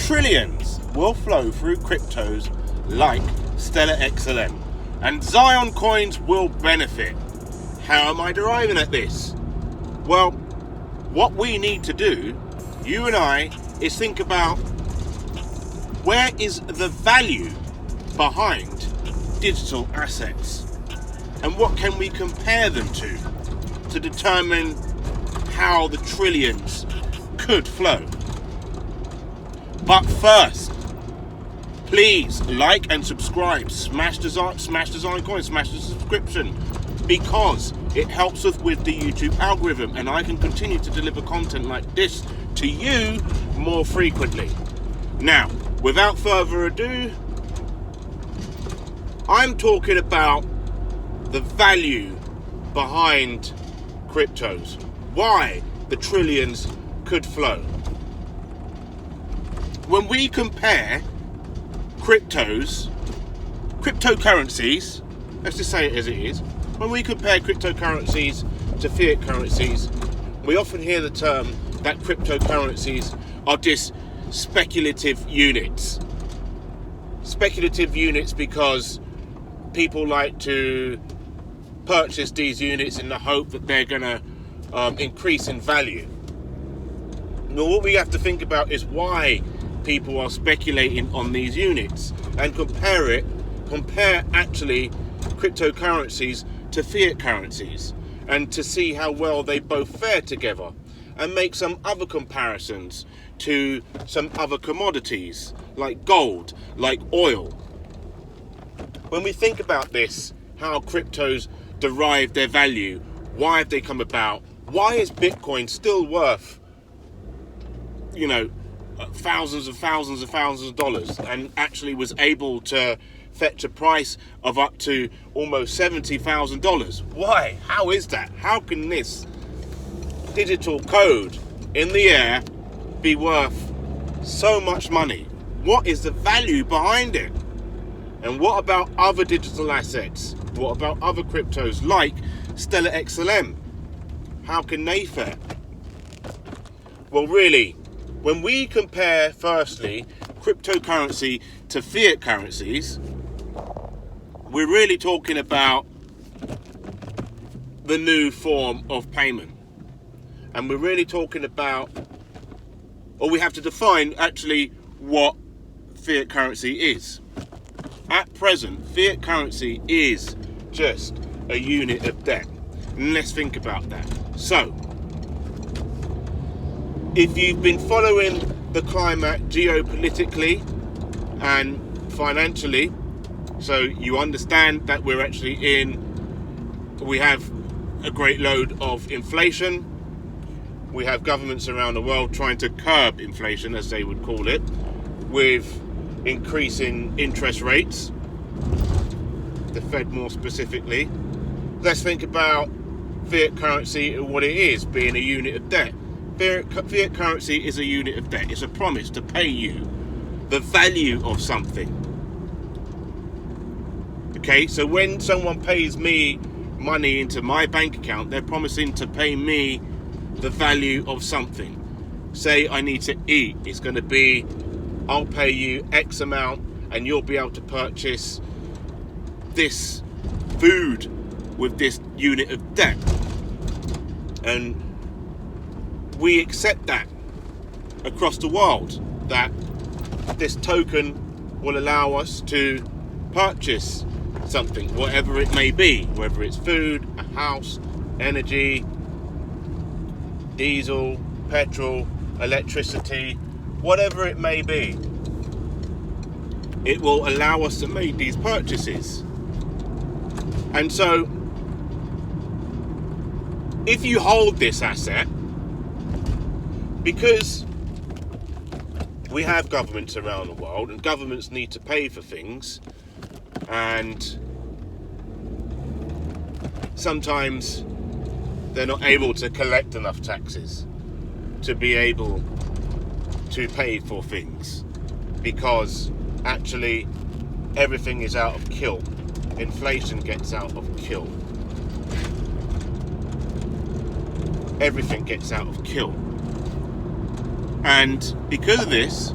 trillions will flow through cryptos like Stellar XLM, and Zioncoins will benefit. How am I deriving at this? Well, what we need to do, you and I, is think about where is the value behind digital assets and what can we compare them to determine how the trillions could flow. But first, please like and subscribe, smash the Zioncoin, smash the subscription, because it helps us with the YouTube algorithm and I can continue to deliver content like this to you more frequently. Now, without further ado, I'm talking about the value behind cryptos, why the trillions could flow. When we compare cryptocurrencies, let's just say it as it is, when we compare cryptocurrencies to fiat currencies, we often hear the term that cryptocurrencies are just speculative units. Speculative units because people like to purchase these units in the hope that they're going to increase in value. Now, what we have to think about is why people are speculating on these units and compare actually cryptocurrencies to fiat currencies and to see how well they both fare together and make some other comparisons to some other commodities like gold, like oil. When we think about this, how cryptos derive their value, why have they come about, why is Bitcoin still worth, thousands of dollars and actually was able to fetch a price of up to almost $70,000. Why? How is that? How can this digital code in the air be worth so much money? What is the value behind it? And what about other digital assets? What about other cryptos like Stellar XLM? How can they fare? Well, really, when we compare, firstly, cryptocurrency to fiat currencies, we're really talking about the new form of payment. And we're really talking about, or we have to define actually what fiat currency is. At present, fiat currency is just a unit of debt. And let's think about that. So, if you've been following the climate geopolitically and financially, so you understand that we have a great load of inflation. We have governments around the world trying to curb inflation, as they would call it, with increasing interest rates, the Fed more specifically. Let's think about fiat currency and what it is, being a unit of debt. Fiat currency is a unit of debt. It's a promise to pay you the value of something. Okay, so when someone pays me money into my bank account, they're promising to pay me the value of something. Say I need to eat, it's going to be, I'll pay you X amount and you'll be able to purchase this food with this unit of debt. And we accept that across the world, that this token will allow us to purchase something, whatever it may be, whether it's food, a house, energy, diesel, petrol, electricity, whatever it may be. It will allow us to make these purchases. And so, if you hold this asset, because we have governments around the world and governments need to pay for things, and sometimes they're not able to collect enough taxes to be able to pay for things, because actually everything is out of kill. Inflation gets out of kill. Everything gets out of kill. And because of this,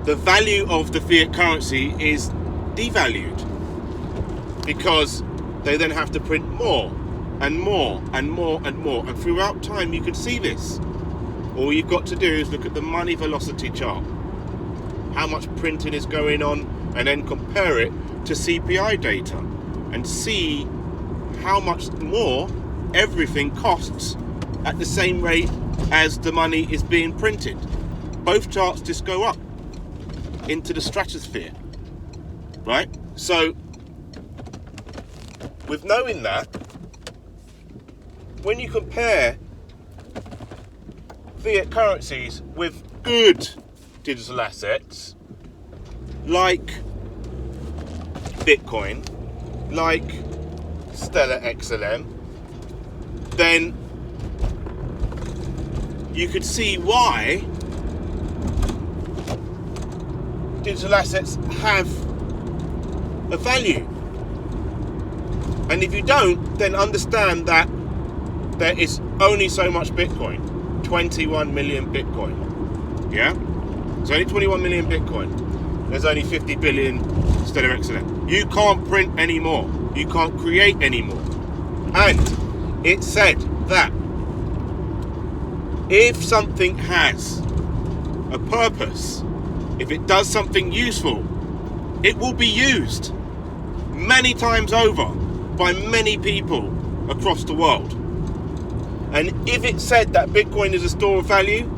the value of the fiat currency is devalued, because they then have to print more and more and more and more, and throughout time you can see this. All you've got to do is look at the money velocity chart, how much printing is going on, and then compare it to CPI data and see how much more everything costs at the same rate as the money is being printed. Both charts just go up into the stratosphere, right? So with knowing that, when you compare fiat currencies with good digital assets like Bitcoin, like Stellar XLM, then you could see why digital assets have a value. And if you don't, then understand that there is only so much Bitcoin. 21 million Bitcoin. Yeah? It's only 21 million Bitcoin. There's only 50 billion Stellar XLM. You can't print anymore. You can't create anymore. And it said that if something has a purpose, if it does something useful, it will be used many times over by many people across the world. And if it said that Bitcoin is a store of value,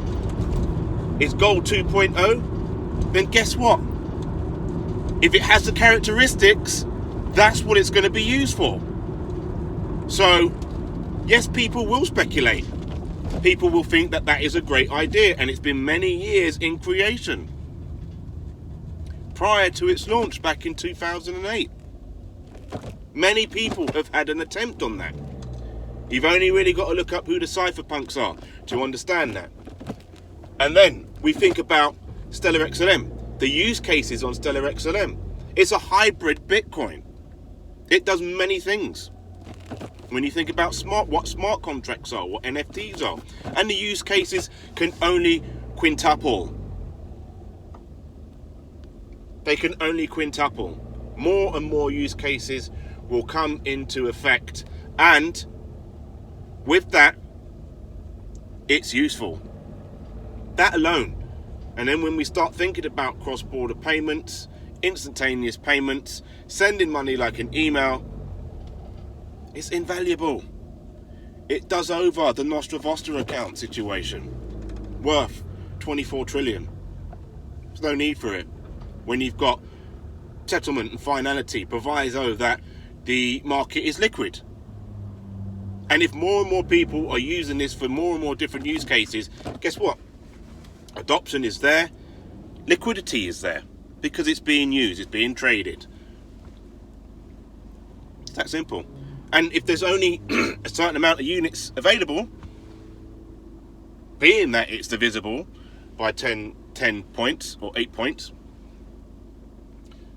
is gold 2.0, then guess what? If it has the characteristics, that's what it's going to be used for. So, yes, people will speculate. People will think that that is a great idea, and it's been many years in creation. Prior to its launch back in 2008. Many people have had an attempt on that. You've only really got to look up who the cypherpunks are to understand that. And then we think about Stellar XLM, the use cases on Stellar XLM. It's a hybrid Bitcoin. It does many things. When you think about what smart contracts are, what NFTs are, and the use cases can only quintuple. They can only quintuple. More and more use cases will come into effect, and with that, it's useful. That alone. And then when we start thinking about cross-border payments, instantaneous payments, sending money like an email, it's invaluable. It does over the Nostra Vostra account situation, worth 24 trillion. There's no need for it. When you've got settlement and finality, proviso that the market is liquid. And if more and more people are using this for more and more different use cases, guess what? Adoption is there, liquidity is there, because it's being used, it's being traded. It's that simple. And if there's only a certain amount of units available, being that it's divisible by 10 points or 8 points,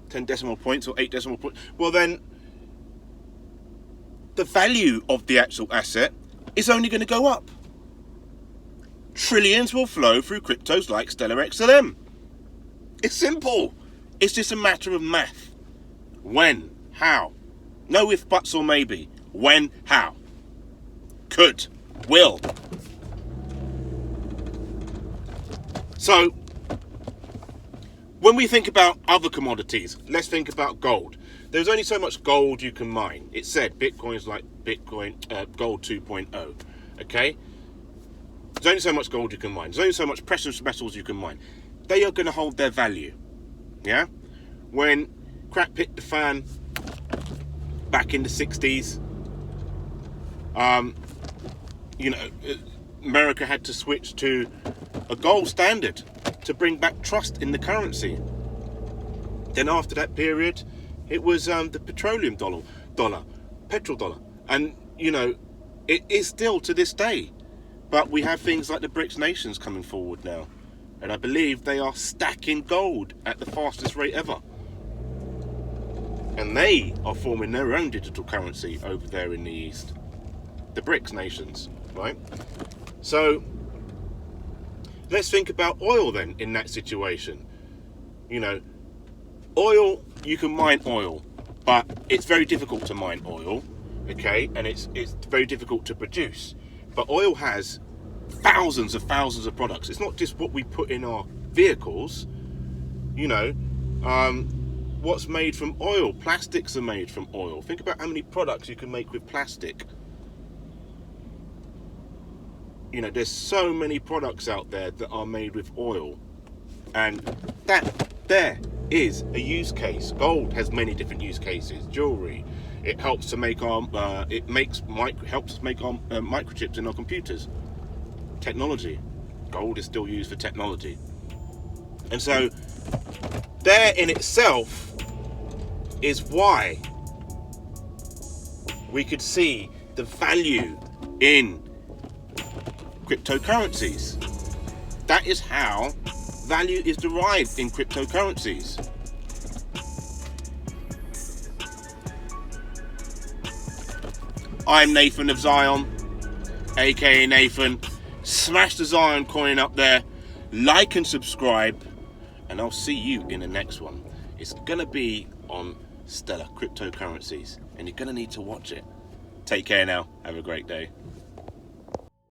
10 decimal points or 8 decimal points, well then the value of the actual asset is only going to go up. Trillions will flow through cryptos like Stellar XLM. It's simple. It's just a matter of math. When? How? No if, buts or maybe. When? How? Could. Will. So, when we think about other commodities, let's think about gold. There's only so much gold you can mine. It said Bitcoin's like gold 2.0. Okay? There's only so much gold you can mine. There's only so much precious metals you can mine. They are going to hold their value. Yeah? When crap hit the fan back in the 60s, America had to switch to a gold standard to bring back trust in the currency. Then after that period, it was the petroleum dollar, petrol dollar. And, it is still to this day. But we have things like the BRICS nations coming forward now. And I believe they are stacking gold at the fastest rate ever. And they are forming their own digital currency over there in the East. The BRICS nations, right? So, let's think about oil then in that situation. You know, oil, you can mine oil, but it's very difficult to mine oil, okay? And it's very difficult to produce. But oil has thousands of products. It's not just what we put in our vehicles. You know, what's made from oil? Plastics are made from oil. Think about how many products you can make with plastic. You know, there's so many products out there that are made with oil, and that there is a use case. Gold has many different use cases. Jewelry. It helps to make our helps us make our microchips in our computers. Technology. Gold is still used for technology, and so there in itself is why we could see the value in cryptocurrencies. That is how value is derived in cryptocurrencies. I'm Nathan of Zion, aka Nathan. Smash the Zion coin up there, like and subscribe, and I'll see you in the next one. It's gonna be on stellar cryptocurrencies, and you're gonna need to watch it. Take care now. Have a great day.